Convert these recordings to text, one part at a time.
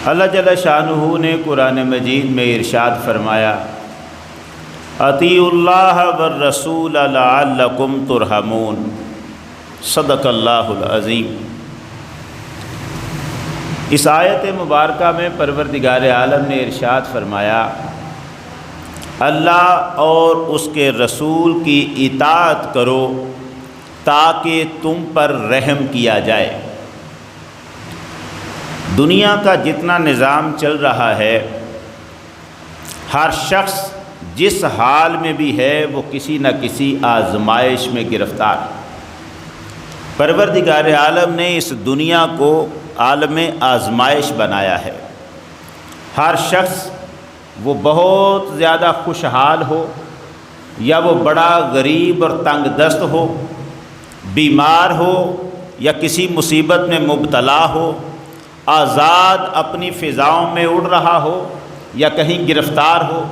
اللہ جل شانہ نے قرآن مجید میں ارشاد فرمایا، اطیعوا اللہ والرسول لعلکم ترحمون۔ صدق اللہ العظیم۔ اس آیت مبارکہ میں پروردگار عالم نے ارشاد فرمایا، اللہ اور اس کے رسول کی اطاعت کرو تاکہ تم پر رحم کیا جائے۔ دنیا کا جتنا نظام چل رہا ہے، ہر شخص جس حال میں بھی ہے وہ کسی نہ کسی آزمائش میں گرفتار ہے۔ پروردگار عالم نے اس دنیا کو عالم آزمائش بنایا ہے۔ ہر شخص وہ بہت زیادہ خوشحال ہو یا وہ بڑا غریب اور تنگ دست ہو، بیمار ہو یا کسی مصیبت میں مبتلا ہو، آزاد اپنی فضاؤں میں اڑ رہا ہو یا کہیں گرفتار ہو،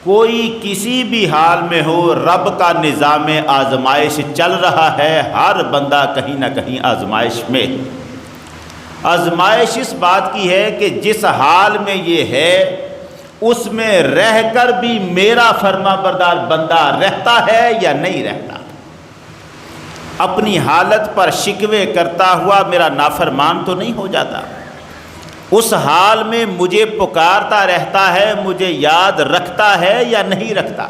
کوئی کسی بھی حال میں ہو، رب کا نظام آزمائش چل رہا ہے۔ ہر بندہ کہیں نہ کہیں آزمائش میں۔ آزمائش اس بات کی ہے کہ جس حال میں یہ ہے اس میں رہ کر بھی میرا فرما بردار بندہ رہتا ہے یا نہیں رہتا۔ اپنی حالت پر شکوے کرتا ہوا میرا نافرمان تو نہیں ہو جاتا، اس حال میں مجھے پکارتا رہتا ہے، مجھے یاد رکھتا ہے یا نہیں رکھتا۔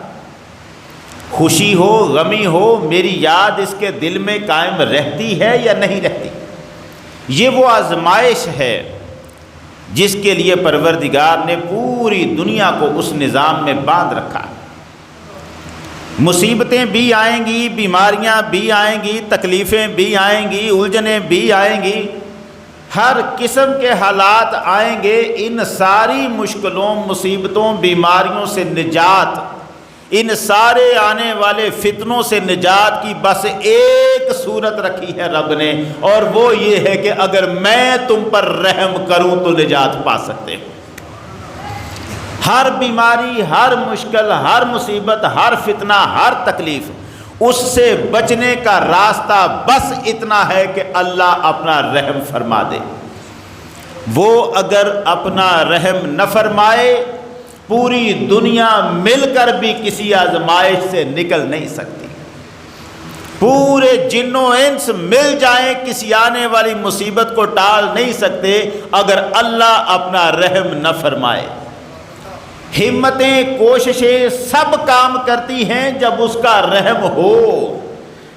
خوشی ہو غمی ہو میری یاد اس کے دل میں قائم رہتی ہے یا نہیں رہتی۔ یہ وہ آزمائش ہے جس کے لیے پروردگار نے پوری دنیا کو اس نظام میں باندھ رکھا۔ مصیبتیں بھی آئیں گی، بیماریاں بھی آئیں گی، تکلیفیں بھی آئیں گی، الجھنیں بھی آئیں گی، ہر قسم کے حالات آئیں گے۔ ان ساری مشکلوں، مصیبتوں، بیماریوں سے نجات، ان سارے آنے والے فتنوں سے نجات کی بس ایک صورت رکھی ہے رب نے، اور وہ یہ ہے کہ اگر میں تم پر رحم کروں تو نجات پا سکتے ہو۔ ہر بیماری، ہر مشکل، ہر مصیبت، ہر فتنہ، ہر تکلیف، اس سے بچنے کا راستہ بس اتنا ہے کہ اللہ اپنا رحم فرما دے۔ وہ اگر اپنا رحم نہ فرمائے پوری دنیا مل کر بھی کسی آزمائش سے نکل نہیں سکتی۔ پورے جن و انس مل جائیں کسی آنے والی مصیبت کو ٹال نہیں سکتے اگر اللہ اپنا رحم نہ فرمائے۔ ہمتیں، کوششیں سب کام کرتی ہیں جب اس کا رحم ہو۔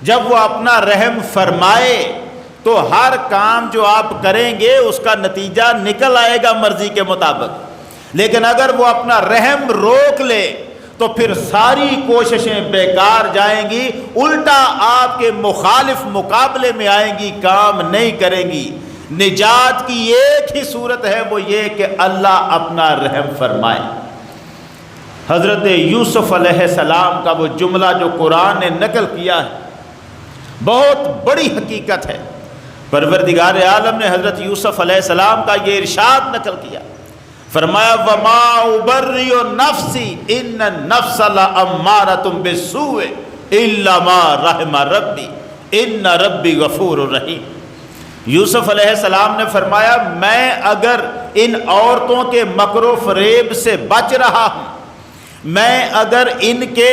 جب وہ اپنا رحم فرمائے تو ہر کام جو آپ کریں گے اس کا نتیجہ نکل آئے گا مرضی کے مطابق۔ لیکن اگر وہ اپنا رحم روک لے تو پھر ساری کوششیں بیکار جائیں گی، الٹا آپ کے مخالف مقابلے میں آئیں گی، کام نہیں کریں گی۔ نجات کی ایک ہی صورت ہے، وہ یہ کہ اللہ اپنا رحم فرمائے۔ حضرت یوسف علیہ السلام کا وہ جملہ جو قرآن نے نقل کیا ہے بہت بڑی حقیقت ہے۔ پروردگار عالم نے حضرت یوسف علیہ السلام کا یہ ارشاد نقل کیا، فرمایا وَمَا أُبَرِّئُ نَفْسِي إِنَّ النَّفْسَ لَأَمَّارَةٌ بِالسُّوءِ إِلَّا مَا رَحِمَ رَبِّي إِنَّ رَبِّي غَفُورٌ رَحِيمٌ۔ یوسف علیہ السلام نے فرمایا میں اگر ان عورتوں کے مکر و فریب سے بچ رہا ہوں، میں اگر ان کے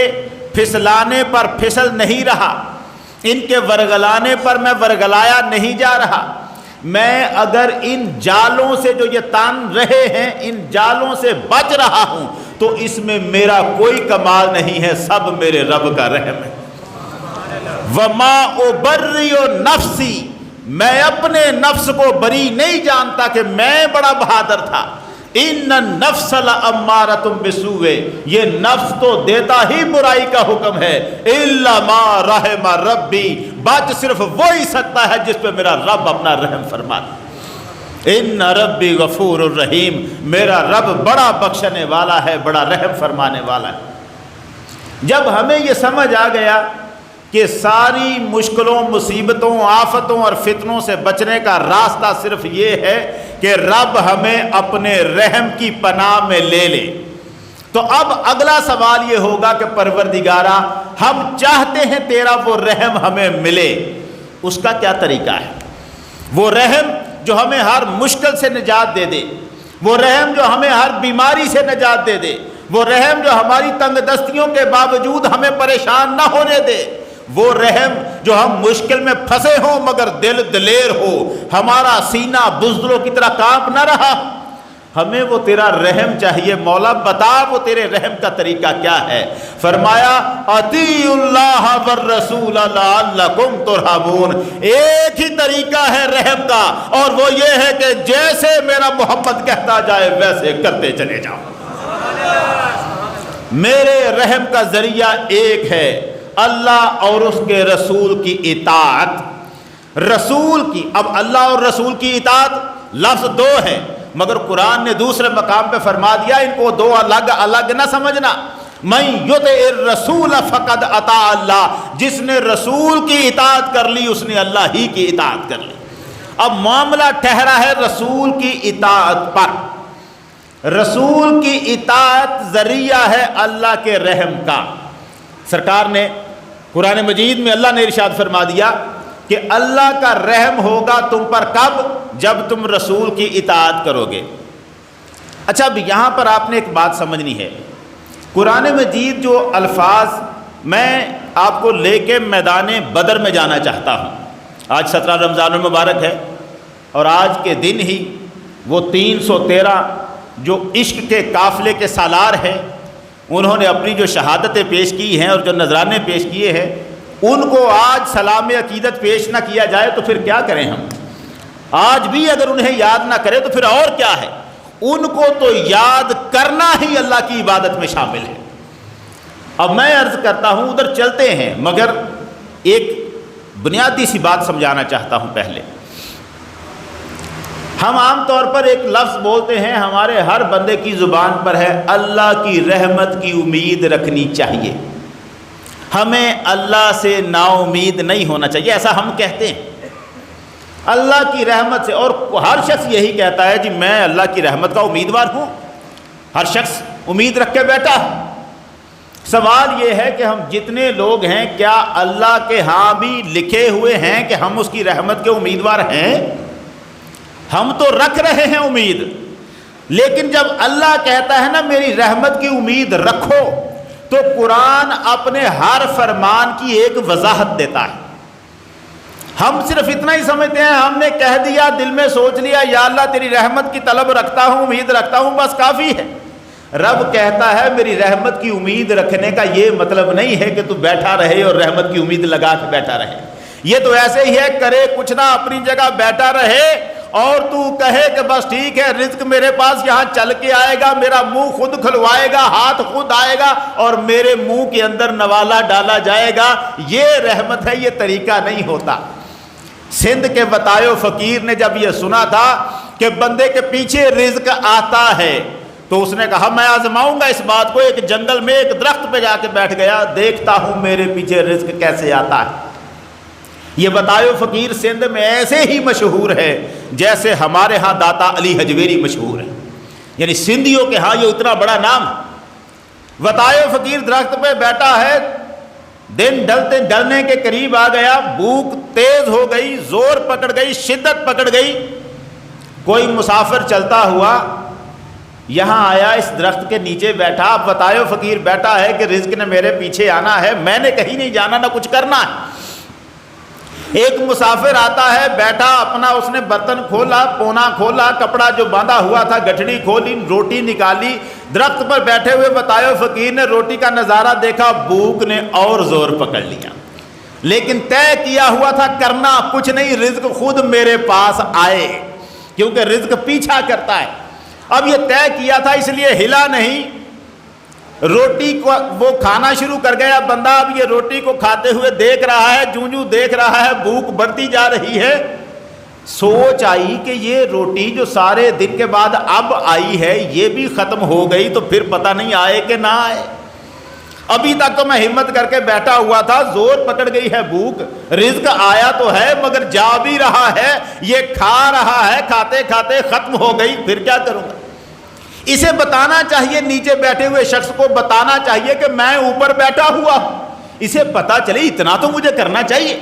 پھسلانے پر پھسل نہیں رہا، ان کے ورگلانے پر میں ورگلایا نہیں جا رہا، میں اگر ان جالوں سے جو یہ تان رہے ہیں ان جالوں سے بچ رہا ہوں تو اس میں میرا کوئی کمال نہیں ہے، سب میرے رب کا رحم ہے۔ وَمَا أُبَرِّئُ نَفْسِي، میں اپنے نفس کو بری نہیں جانتا کہ میں بڑا بہادر تھا۔ ان النفس لامارۃ بالسوء، یہ نفس تو دیتا ہی برائی کا حکم ہے۔ الا ما رحم ربی، بچ صرف وہی سکتا ہے جس پہ میرا رب اپنا رحم فرما دے۔ ان ربی غفور الرحیم، میرا رب بڑا بخشنے والا ہے، بڑا رحم فرمانے والا ہے۔ جب ہمیں یہ سمجھ آ گیا کہ ساری مشکلوں، مصیبتوں، آفتوں اور فتنوں سے بچنے کا راستہ صرف یہ ہے کہ رب ہمیں اپنے رحم کی پناہ میں لے لے، تو اب اگلا سوال یہ ہوگا کہ پروردگارا ہم چاہتے ہیں تیرا وہ رحم ہمیں ملے، اس کا کیا طریقہ ہے؟ وہ رحم جو ہمیں ہر مشکل سے نجات دے دے، وہ رحم جو ہمیں ہر بیماری سے نجات دے دے، وہ رحم جو ہماری تنگ دستیوں کے باوجود ہمیں پریشان نہ ہونے دے، وہ رحم جو ہم مشکل میں پھنسے ہوں مگر دل دلیر ہو، ہمارا سینہ بزدلوں کی طرح کانپ نہ رہا، ہمیں وہ تیرا رحم چاہیے مولا، بتا وہ تیرے رحم کا طریقہ کیا ہے۔ فرمایا اطیعوا اللہ والرسول لعلکم ترحمون، ایک ہی طریقہ ہے رحم کا، اور وہ یہ ہے کہ جیسے میرا محمد کہتا جائے ویسے کرتے چلے جاؤ۔ میرے رحم کا ذریعہ ایک ہے، اللہ اور اس کے رسول کی اطاعت۔ رسول کی، اب اللہ اور رسول کی اطاعت لفظ دو ہے، مگر قرآن نے دوسرے مقام پہ فرما دیا ان کو دو الگ الگ نہ سمجھنا۔ من یطع الرسول فقد اطاع اللہ، جس نے رسول کی اطاعت کر لی اس نے اللہ ہی کی اطاعت کر لی۔ اب معاملہ ٹھہرا ہے رسول کی اطاعت پر۔ رسول کی اطاعت ذریعہ ہے اللہ کے رحم کا۔ سرکار نے قرآن مجید میں اللہ نے ارشاد فرما دیا کہ اللہ کا رحم ہوگا تم پر کب؟ جب تم رسول کی اطاعت کرو گے۔ اچھا اب یہاں پر آپ نے ایک بات سمجھنی ہے، قرآن مجید جو الفاظ، میں آپ کو لے کے میدان بدر میں جانا چاہتا ہوں۔ آج 17 رمضان المبارک ہے، اور آج کے دن ہی وہ 313 جو عشق کے قافلے کے سالار ہیں، انہوں نے اپنی جو شہادتیں پیش کی ہیں اور جو نذرانے پیش کیے ہیں، ان کو آج سلام عقیدت پیش نہ کیا جائے تو پھر کیا کریں ہم؟ آج بھی اگر انہیں یاد نہ کرے تو پھر اور کیا ہے؟ ان کو تو یاد کرنا ہی اللہ کی عبادت میں شامل ہے۔ اب میں عرض کرتا ہوں ادھر چلتے ہیں، مگر ایک بنیادی سی بات سمجھانا چاہتا ہوں پہلے۔ ہم عام طور پر ایک لفظ بولتے ہیں، ہمارے ہر بندے کی زبان پر ہے، اللہ کی رحمت کی امید رکھنی چاہیے، ہمیں اللہ سے نا امید نہیں ہونا چاہیے، ایسا ہم کہتے ہیں اللہ کی رحمت سے۔ اور ہر شخص یہی کہتا ہے جی میں اللہ کی رحمت کا امیدوار ہوں، ہر شخص امید رکھ کے بیٹھا ہے۔ سوال یہ ہے کہ ہم جتنے لوگ ہیں کیا اللہ کے ہاں بھی لکھے ہوئے ہیں کہ ہم اس کی رحمت کے امیدوار ہیں؟ ہم تو رکھ رہے ہیں امید، لیکن جب اللہ کہتا ہے نا میری رحمت کی امید رکھو، تو قرآن اپنے ہر فرمان کی ایک وضاحت دیتا ہے۔ ہم صرف اتنا ہی سمجھتے ہیں، ہم نے کہہ دیا، دل میں سوچ لیا یا اللہ تیری رحمت کی طلب رکھتا ہوں، امید رکھتا ہوں، بس کافی ہے۔ رب کہتا ہے میری رحمت کی امید رکھنے کا یہ مطلب نہیں ہے کہ تو بیٹھا رہے اور رحمت کی امید لگا کے بیٹھا رہے، یہ تو ایسے ہی ہے کرے کچھ نہ، اپنی جگہ بیٹھا رہے اور تو کہے کہ بس ٹھیک ہے رزق میرے پاس یہاں چل کے آئے گا، میرا منہ خود کھلوائے گا، ہاتھ خود آئے گا اور میرے منہ کے اندر نوالا ڈالا جائے گا، یہ رحمت ہے، یہ طریقہ نہیں ہوتا۔ سندھ کے بتایو فقیر نے جب یہ سنا تھا کہ بندے کے پیچھے رزق آتا ہے تو اس نے کہا میں آزماؤں گا اس بات کو، ایک جنگل میں ایک درخت پہ جا کے بیٹھ گیا، دیکھتا ہوں میرے پیچھے رزق کیسے آتا ہے۔ یہ بتایو فقیر سندھ میں ایسے ہی مشہور ہے جیسے ہمارے ہاں داتا علی حجویری مشہور ہے، یعنی سندھیوں کے ہاں یہ اتنا بڑا نام۔ بتایو فقیر درخت پہ بیٹھا ہے، دن ڈلنے کے قریب آ گیا، بھوک تیز ہو گئی، زور پکڑ گئی، شدت پکڑ گئی، کوئی مسافر چلتا ہوا یہاں آیا، اس درخت کے نیچے بیٹھا۔ اب بتایو فقیر بیٹھا ہے کہ رزق نے میرے پیچھے آنا ہے، میں نے کہیں نہیں جانا نہ کچھ کرنا ہے۔ ایک مسافر آتا ہے، بیٹھا اپنا، اس نے برتن کھولا، پونا کھولا، کپڑا جو باندھا ہوا تھا گٹھڑی کھولی، روٹی نکالی، درخت پر بیٹھے ہوئے بتایو فقیر نے روٹی کا نظارہ دیکھا، بھوک نے اور زور پکڑ لیا، لیکن طے کیا ہوا تھا کرنا کچھ نہیں، رزق خود میرے پاس آئے، کیونکہ رزق پیچھا کرتا ہے۔ اب یہ طے کیا تھا اس لیے ہلا نہیں، روٹی کو وہ کھانا شروع کر گیا بندہ، اب یہ روٹی کو کھاتے ہوئے دیکھ رہا ہے، جوں دیکھ رہا ہے بھوک بڑھتی جا رہی ہے، سوچ آئی کہ یہ روٹی جو سارے دن کے بعد اب آئی ہے یہ بھی ختم ہو گئی تو پھر پتہ نہیں آئے کہ نہ آئے، ابھی تک تو میں ہمت کر کے بیٹھا ہوا تھا، زور پکڑ گئی ہے بھوک، رزق آیا تو ہے مگر جا بھی رہا ہے، یہ کھا رہا ہے، کھاتے کھاتے ختم ہو گئی، پھر کیا کروں گا؟ اسے بتانا چاہیے، نیچے بیٹھے ہوئے شخص کو بتانا چاہیے کہ میں اوپر بیٹھا ہوا ہوں، اسے پتا چلے اتنا تو مجھے کرنا چاہیے۔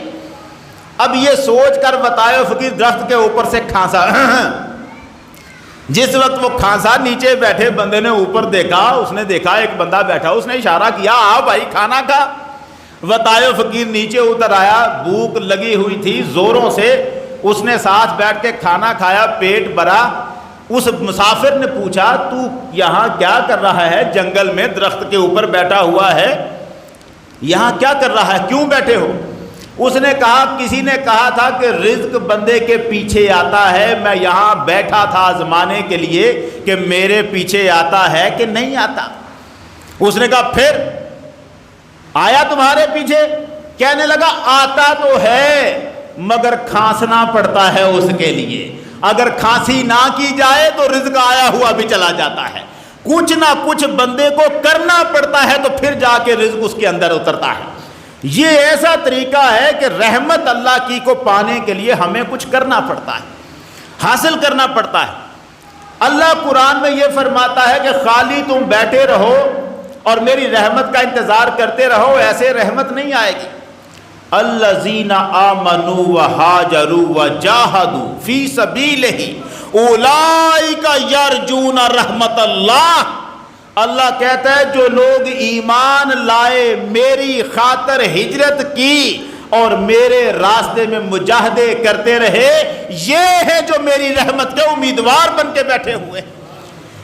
اب یہ سوچ کر بتایو فقیر درخت کے اوپر سے کھانسا، جس وقت وہ کھانسا نیچے بیٹھے بندے نے اوپر دیکھا، اس نے دیکھا ایک بندہ بیٹھا، اس نے اشارہ کیا آ بھائی کھانا کھا۔ بتائے فقیر نیچے اتر آیا، بھوک لگی ہوئی تھی زوروں سے، اس نے ساتھ بیٹھ کے کھانا کھایا، پیٹ بھرا۔ اس مسافر نے پوچھا تو یہاں کیا کر رہا ہے؟ جنگل میں درخت کے اوپر بیٹھا ہوا ہے، یہاں کیا کر رہا ہے، کیوں بیٹھے ہو؟ اس نے کہا کسی نے کہا تھا کہ رزق بندے کے پیچھے آتا ہے، میں یہاں بیٹھا تھا آزمانے کے لیے کہ میرے پیچھے آتا ہے کہ نہیں آتا۔ اس نے کہا پھر آیا تمہارے پیچھے؟ کہنے لگا آتا تو ہے مگر کھانسنا پڑتا ہے اس کے لیے، اگر کھانسی نہ کی جائے تو رزق آیا ہوا بھی چلا جاتا ہے، کچھ نہ کچھ بندے کو کرنا پڑتا ہے تو پھر جا کے رزق اس کے اندر اترتا ہے۔ یہ ایسا طریقہ ہے کہ رحمت اللہ کی کو پانے کے لیے ہمیں کچھ کرنا پڑتا ہے، حاصل کرنا پڑتا ہے۔ اللہ قرآن میں یہ فرماتا ہے کہ خالی تم بیٹھے رہو اور میری رحمت کا انتظار کرتے رہو، ایسے رحمت نہیں آئے گی۔ الذین آمنوا وہاجروا وجاہدوا فی سبیلہ اولئک یرجون رحمت اللہ۔ اللہ کہتا ہے جو لوگ ایمان لائے، میری خاطر ہجرت کی اور میرے راستے میں مجاہدے کرتے رہے، یہ ہے جو میری رحمت کے امیدوار بن کے بیٹھے ہوئے ہیں،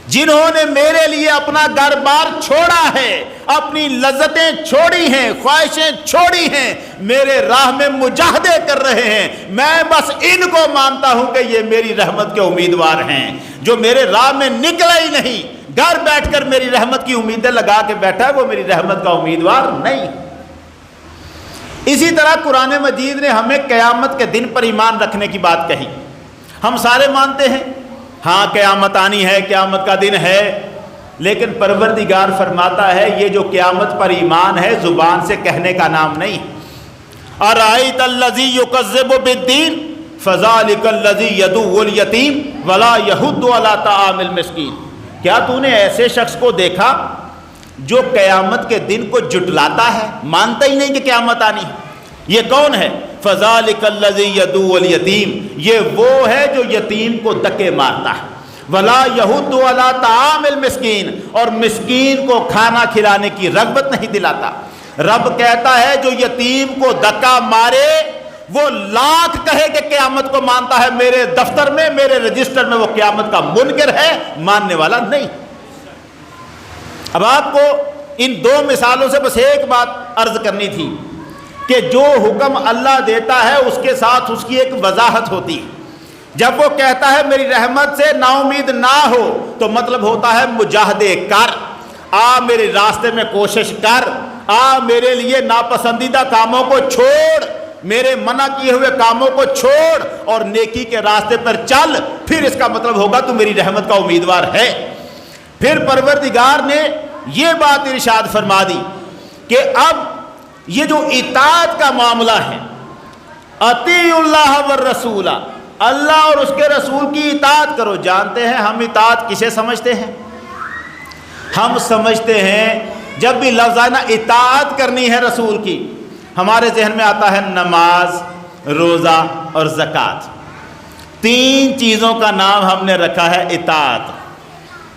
جنہوں نے میرے لیے اپنا گھر بار چھوڑا ہے، اپنی لذتیں چھوڑی ہیں، خواہشیں چھوڑی ہیں، میرے راہ میں مجاہدے کر رہے ہیں۔ میں بس ان کو مانتا ہوں کہ یہ میری رحمت کے امیدوار ہیں۔ جو میرے راہ میں نکلا ہی نہیں، گھر بیٹھ کر میری رحمت کی امیدیں لگا کے بیٹھا ہے، وہ میری رحمت کا امیدوار نہیں۔ اسی طرح قرآن مجید نے ہمیں قیامت کے دن پر ایمان رکھنے کی بات کہی۔ ہم سارے مانتے ہیں ہاں قیامت آنی ہے، قیامت کا دن ہے، لیکن پروردگار فرماتا ہے یہ جو قیامت پر ایمان ہے زبان سے کہنے کا نام نہیں۔ ارأیت الذی یکذب بالدین فذلک الذی یدعو الیتیم ولا یحض علی طعام المسکین۔ کیا تو نے ایسے شخص کو دیکھا جو قیامت کے دن کو جٹلاتا ہے، مانتا ہی نہیں کہ قیامت آنی ہے؟ یہ کون ہے؟ فذلک الذی یدعو الیتیم، یہ وہ ہے جو یتیم کو دکے مارتا ہے۔ ولا یحض علی طعام المسکین، اور مسکین کو کھانا کھلانے کی رغبت نہیں دلاتا۔ رب کہتا ہے جو یتیم کو دکا مارے وہ لاکھ کہے کہ قیامت کو مانتا ہے، میرے دفتر میں میرے رجسٹر میں وہ قیامت کا منکر ہے، ماننے والا نہیں۔ اب آپ کو ان دو مثالوں سے بس ایک بات عرض کرنی تھی کہ جو حکم اللہ دیتا ہے اس کے ساتھ اس کی ایک وضاحت ہوتی ہے۔ جب وہ کہتا ہے میری رحمت سے نا امید نہ ہو تو مطلب ہوتا ہے مجاہدے کر، آ میرے راستے میں کوشش کر، آ میرے لیے ناپسندیدہ کاموں کو چھوڑ، میرے منع کیے ہوئے کاموں کو چھوڑ اور نیکی کے راستے پر چل، پھر اس کا مطلب ہوگا تو میری رحمت کا امیدوار ہے۔ پھر پروردگار نے یہ بات ارشاد فرما دی کہ اب یہ جو اطاعت کا معاملہ ہے، اطیعوا اللہ والرسول، اللہ اور اس کے رسول کی اطاعت کرو۔ جانتے ہیں ہم اطاعت کسے سمجھتے ہیں؟ ہم سمجھتے ہیں جب بھی لفظ آئے نا اطاعت کرنی ہے رسول کی، ہمارے ذہن میں آتا ہے نماز، روزہ اور زکوٰۃ۔ تین چیزوں کا نام ہم نے رکھا ہے اطاعت۔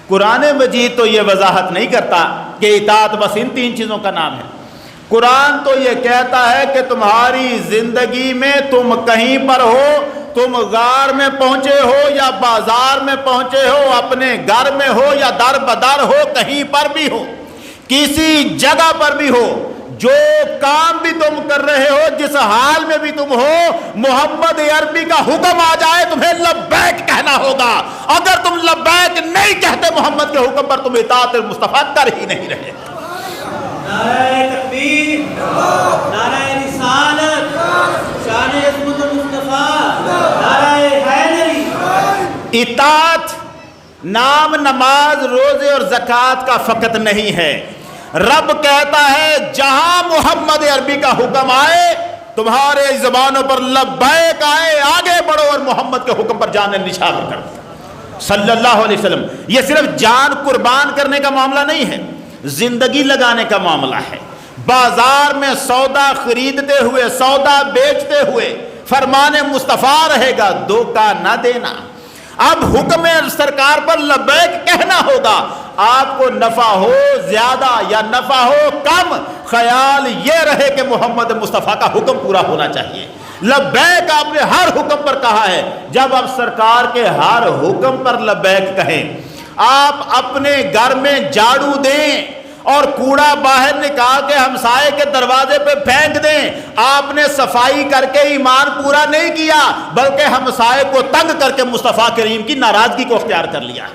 قرآن مجید تو یہ وضاحت نہیں کرتا کہ اطاعت بس ان تین چیزوں کا نام ہے۔ قرآن تو یہ کہتا ہے کہ تمہاری زندگی میں تم کہیں پر ہو، تم غار میں پہنچے ہو یا بازار میں پہنچے ہو، اپنے گھر میں ہو یا در بدر ہو، کہیں پر بھی ہو، کسی جگہ پر بھی ہو، جو کام بھی تم کر رہے ہو، جس حال میں بھی تم ہو، محمد عربی کا حکم آ جائے تمہیں لبیک کہنا ہوگا۔ اگر تم لبیک نہیں کہتے محمد کے حکم پر، تم اطاعت مصطفیٰ کر ہی نہیں رہے۔ نعرہ تکبیر، نعرہ رسالت، شان عظمت مصطفیٰ، نعرہ حیدری۔ اطاعت نام نماز، روزے اور زکوٰۃ کا فقط نہیں ہے۔ رب کہتا ہے جہاں محمد عربی کا حکم آئے تمہارے زبانوں پر لبیک آئے، آگے بڑھو اور محمد کے حکم پر جان نثار کرو صلی اللہ علیہ وسلم۔ یہ صرف جان قربان کرنے کا معاملہ نہیں ہے، زندگی لگانے کا معاملہ ہے۔ بازار میں سودا خریدتے ہوئے، سودا بیچتے ہوئے فرمان مصطفیٰ رہے گا، دھوکہ نہ دینا۔ اب حکم سرکار پر لبیک کہنا ہوگا. آپ کو نفع ہو زیادہ یا نفع ہو کم، خیال یہ رہے کہ محمد مصطفیٰ کا حکم پورا ہونا چاہیے. لبیک آپ نے ہر حکم پر کہا ہے. جب آپ سرکار کے ہر حکم پر لبیک کہیں، آپ اپنے گھر میں جھاڑو دیں اور کوڑا باہر نکال کے ہمسائے کے دروازے پہ پھینک دیں، آپ نے صفائی کر کے ایمان پورا نہیں کیا، بلکہ ہمسائے کو تنگ کر کے مصطفیٰ کریم کی ناراضگی کو اختیار کر لیا.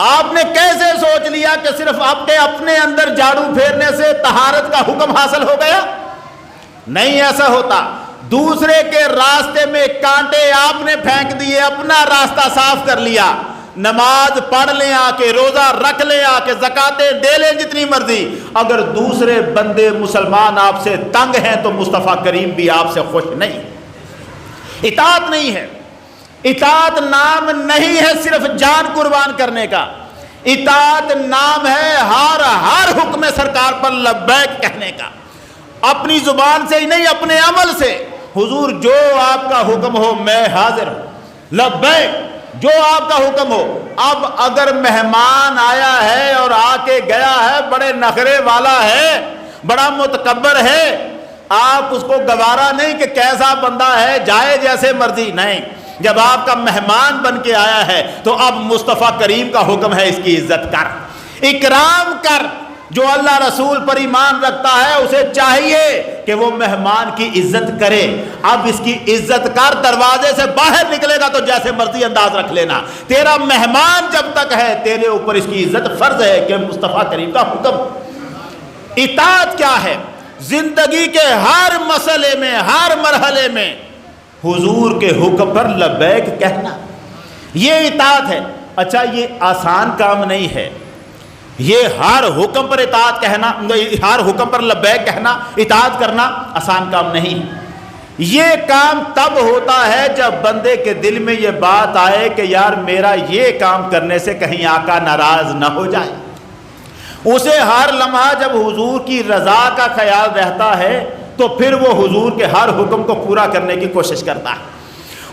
آپ نے کیسے سوچ لیا کہ صرف آپ کے اپنے اندر جھاڑو پھیرنے سے طہارت کا حکم حاصل ہو گیا؟ نہیں ایسا ہوتا. دوسرے کے راستے میں کانٹے آپ نے پھینک دیے، اپنا راستہ صاف کر لیا. نماز پڑھ لیں آ کے، روزہ رکھ لیں آ کے، زکاتیں دے لیں جتنی مرضی، اگر دوسرے بندے مسلمان آپ سے تنگ ہیں تو مصطفیٰ کریم بھی آپ سے خوش نہیں. اطاعت نہیں ہے. اطاعت نام نہیں ہے صرف جان قربان کرنے کا. اطاعت نام ہے ہر حکم سرکار پر لبیک کہنے کا. اپنی زبان سے ہی نہیں، اپنے عمل سے. حضور جو آپ کا حکم ہو میں حاضر ہوں. لبیک، جو آپ کا حکم ہو. اب اگر مہمان آیا ہے اور آ کے گیا ہے، بڑے نخرے والا ہے، بڑا متکبر ہے، آپ اس کو گوارا نہیں کہ کیسا بندہ ہے جائے جیسے مرضی. نہیں، جب آپ کا مہمان بن کے آیا ہے تو اب مصطفیٰ کریم کا حکم ہے اس کی عزت کر، اکرام کر. جو اللہ رسول پر ایمان رکھتا ہے اسے چاہیے کہ وہ مہمان کی عزت کرے. اب اس کی عزت کر. دروازے سے باہر نکلے گا تو جیسے مرضی انداز رکھ لینا، تیرا مہمان جب تک ہے تیرے اوپر اس کی عزت فرض ہے کہ مصطفیٰ کریم کا حکم. اطاعت کیا ہے؟ زندگی کے ہر مسئلے میں، ہر مرحلے میں حضور کے حکم پر لبیک کہنا، یہ اطاعت ہے. اچھا، یہ آسان کام نہیں ہے. یہ ہر حکم پر اطاعت کہنا، ہر حکم پر لبیک کہنا، اطاعت کرنا آسان کام نہیں. یہ کام تب ہوتا ہے جب بندے کے دل میں یہ بات آئے کہ یار میرا یہ کام کرنے سے کہیں آقا ناراض نہ ہو جائے. اسے ہر لمحہ جب حضور کی رضا کا خیال رہتا ہے تو پھر وہ حضور کے ہر حکم کو پورا کرنے کی کوشش کرتا ہے.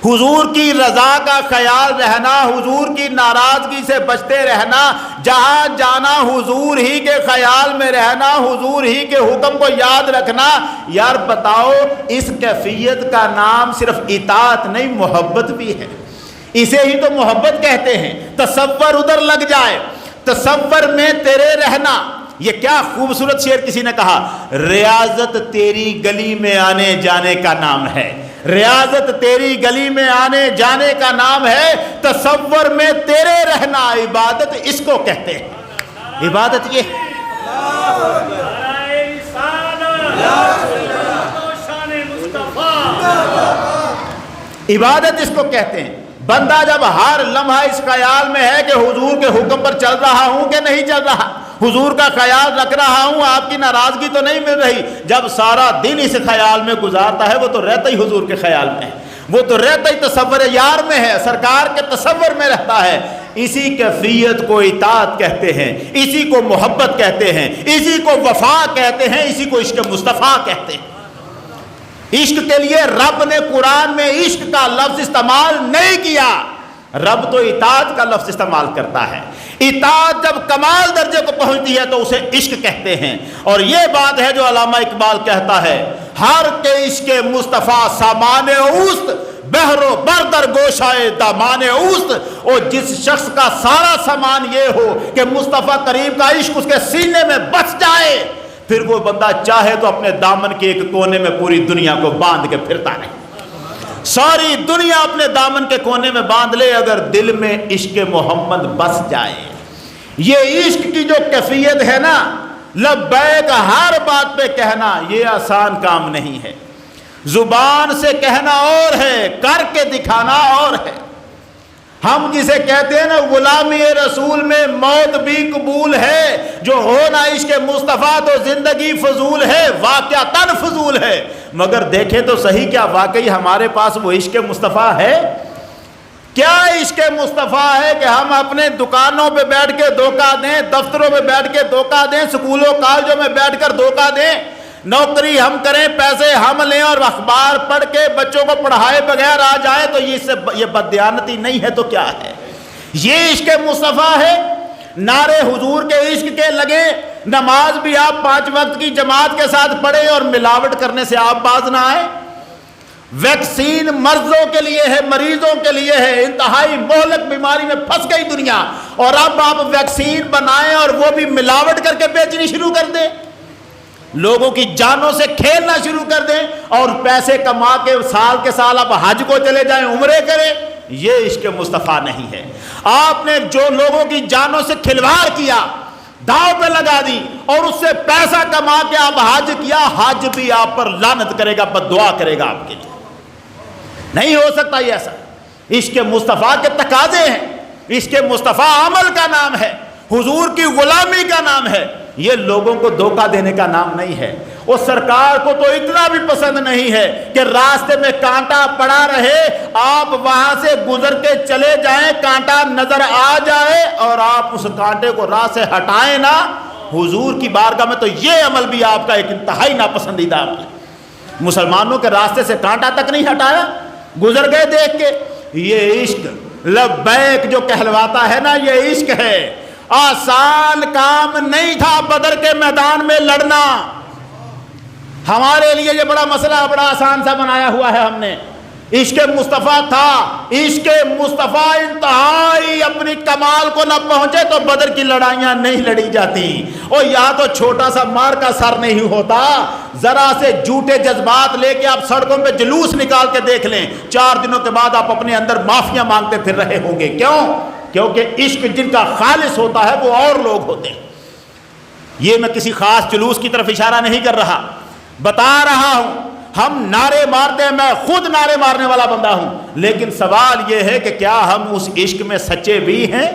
حضور کی رضا کا خیال رہنا، حضور کی ناراضگی سے بچتے رہنا، جہاں جانا حضور ہی کے خیال میں رہنا، حضور ہی کے حکم کو یاد رکھنا. یار بتاؤ، اس کیفیت کا نام صرف اطاعت نہیں، محبت بھی ہے. اسے ہی تو محبت کہتے ہیں. تصور ادھر لگ جائے، تصور میں تیرے رہنا. یہ کیا خوبصورت شعر کسی نے کہا، ریاضت تیری گلی میں آنے جانے کا نام ہے. ریاضت تیری گلی میں آنے جانے کا نام ہے. تصور میں تیرے رہنا، عبادت اس کو کہتے ہیں. عبادت یہ عبادت اس کو کہتے ہیں. بندہ جب ہر لمحہ اس خیال میں ہے کہ حضور کے حکم پر چل رہا ہوں کہ نہیں چل رہا، حضور کا خیال رکھ رہا ہوں، آپ کی ناراضگی تو نہیں مل رہی، جب سارا دن اس خیال میں گزارتا ہے وہ تو رہتا ہی حضور کے خیال میں ہے، وہ تو رہتا ہی تصور یار میں ہے، سرکار کے تصور میں رہتا ہے. اسی کیفیت کو اطاعت کہتے ہیں، اسی کو محبت کہتے ہیں، اسی کو وفا کہتے ہیں، اسی کو عشق مصطفیٰ کہتے ہیں. عشق کے لیے رب نے قرآن میں عشق کا لفظ استعمال نہیں کیا، رب تو اطاعت کا لفظ استعمال کرتا ہے. اطاعت جب کمال درجے کو پہنچتی ہے تو اسے عشق کہتے ہیں. اور یہ بات ہے جو علامہ اقبال کہتا ہے، ہر کے عشق مصطفیٰ سامان اوست، بحر و بردر گوشائے دامان اوست. اور جس شخص کا سارا سامان یہ ہو کہ مصطفیٰ کریم کا عشق اس کے سینے میں بس جائے، پھر وہ بندہ چاہے تو اپنے دامن کے ایک کونے میں پوری دنیا کو باندھ کے پھرتا رہے. ساری دنیا اپنے دامن کے کونے میں باندھ لے، اگر دل میں عشق محمد بس جائے. یہ عشق کی جو کیفیت ہے نا، لبیک ہر بات پہ کہنا، یہ آسان کام نہیں ہے. زبان سے کہنا اور ہے، کر کے دکھانا اور ہے. ہم جسے کہتے ہیں نا غلامی رسول میں موت بھی قبول ہے، جو ہونا عشق مصطفیٰ تو زندگی فضول ہے، واقعتاً فضول ہے. مگر دیکھیں تو صحیح، کیا واقعی ہمارے پاس وہ عشق مصطفیٰ ہے؟ کیا عشق مصطفیٰ ہے کہ ہم اپنے دکانوں پہ بیٹھ کے دھوکہ دیں، دفتروں میں بیٹھ کے دھوکہ دیں، سکولوں کالجوں میں بیٹھ کر دھوکہ دیں؟ نوکری ہم کریں، پیسے ہم لیں اور اخبار پڑھ کے بچوں کو پڑھائے بغیر آ جائے تو یہ بددیانتی نہیں ہے تو کیا ہے؟ یہ عشق مصطفیٰ ہے۔ نعرے حضور کے عشق کے لگے، نماز بھی آپ 5 وقت کی جماعت کے ساتھ پڑھیں اور ملاوٹ کرنے سے آپ باز نہ آئیں۔ ویکسین مرضوں کے لیے ہے، مریضوں کے لیے ہے، انتہائی مہلک بیماری میں پھنس گئی دنیا، اور اب آپ ویکسین بنائیں اور وہ بھی ملاوٹ کر کے بیچنی شروع کر دیں، لوگوں کی جانوں سے کھیلنا شروع کر دیں، اور پیسے کما کے سال کے سال آپ حج کو چلے جائیں، عمرے کریں۔ یہ عشق مصطفیٰ نہیں ہے۔ آپ نے جو لوگوں کی جانوں سے کھلواڑ کیا، داؤ پہ لگا دی، اور اس سے پیسہ کما کے آپ حج کیا، حج بھی آپ پر لعنت کرے گا، بد دعا کرے گا آپ کے لیے۔ نہیں ہو سکتا یہ ایسا۔ عشق مصطفیٰ کے تقاضے ہیں، عشق مصطفیٰ عمل کا نام ہے، حضور کی غلامی کا نام ہے، یہ لوگوں کو دھوکہ دینے کا نام نہیں ہے۔ وہ سرکار کو تو اتنا بھی پسند نہیں ہے کہ راستے میں کانٹا پڑا رہے، آپ وہاں سے گزر کے چلے جائیں، کانٹا نظر آ جائے اور آپ اس کانٹے کو راہ سے ہٹائیں نہ۔ حضور کی بارگاہ میں تو یہ عمل بھی آپ کا ایک انتہائی ناپسندیدہ عمل ہے۔ مسلمانوں کے راستے سے کانٹا تک نہیں ہٹایا، گزر گئے دیکھ کے۔ یہ عشق لبیک جو کہلواتا ہے نا، یہ عشق ہے۔ آسان کام نہیں تھا بدر کے میدان میں لڑنا، ہمارے لیے یہ بڑا مسئلہ بڑا آسان سا بنایا ہوا ہے ہم نے۔ عشق مصطفیٰ تھا، عشق مصطفیٰ انتہائی اپنی کمال کو نہ پہنچے تو بدر کی لڑائیاں نہیں لڑی جاتی، اور یہاں تو چھوٹا سا مار کا سر نہیں ہوتا۔ ذرا سے جھوٹے جذبات لے کے آپ سڑکوں پہ جلوس نکال کے دیکھ لیں، 4 دنوں کے بعد آپ اپنے اندر معافیاں مانگتے پھر رہے ہوں گے۔ کیوں؟ کیونکہ عشق جن کا خالص ہوتا ہے وہ اور لوگ ہوتے ہیں۔ یہ میں کسی خاص جلوس کی طرف اشارہ نہیں کر رہا، بتا رہا ہوں ہم نعرے مارتے ہیں، میں خود نعرے مارنے والا بندہ ہوں، لیکن سوال یہ ہے کہ کیا ہم اس عشق میں سچے بھی ہیں؟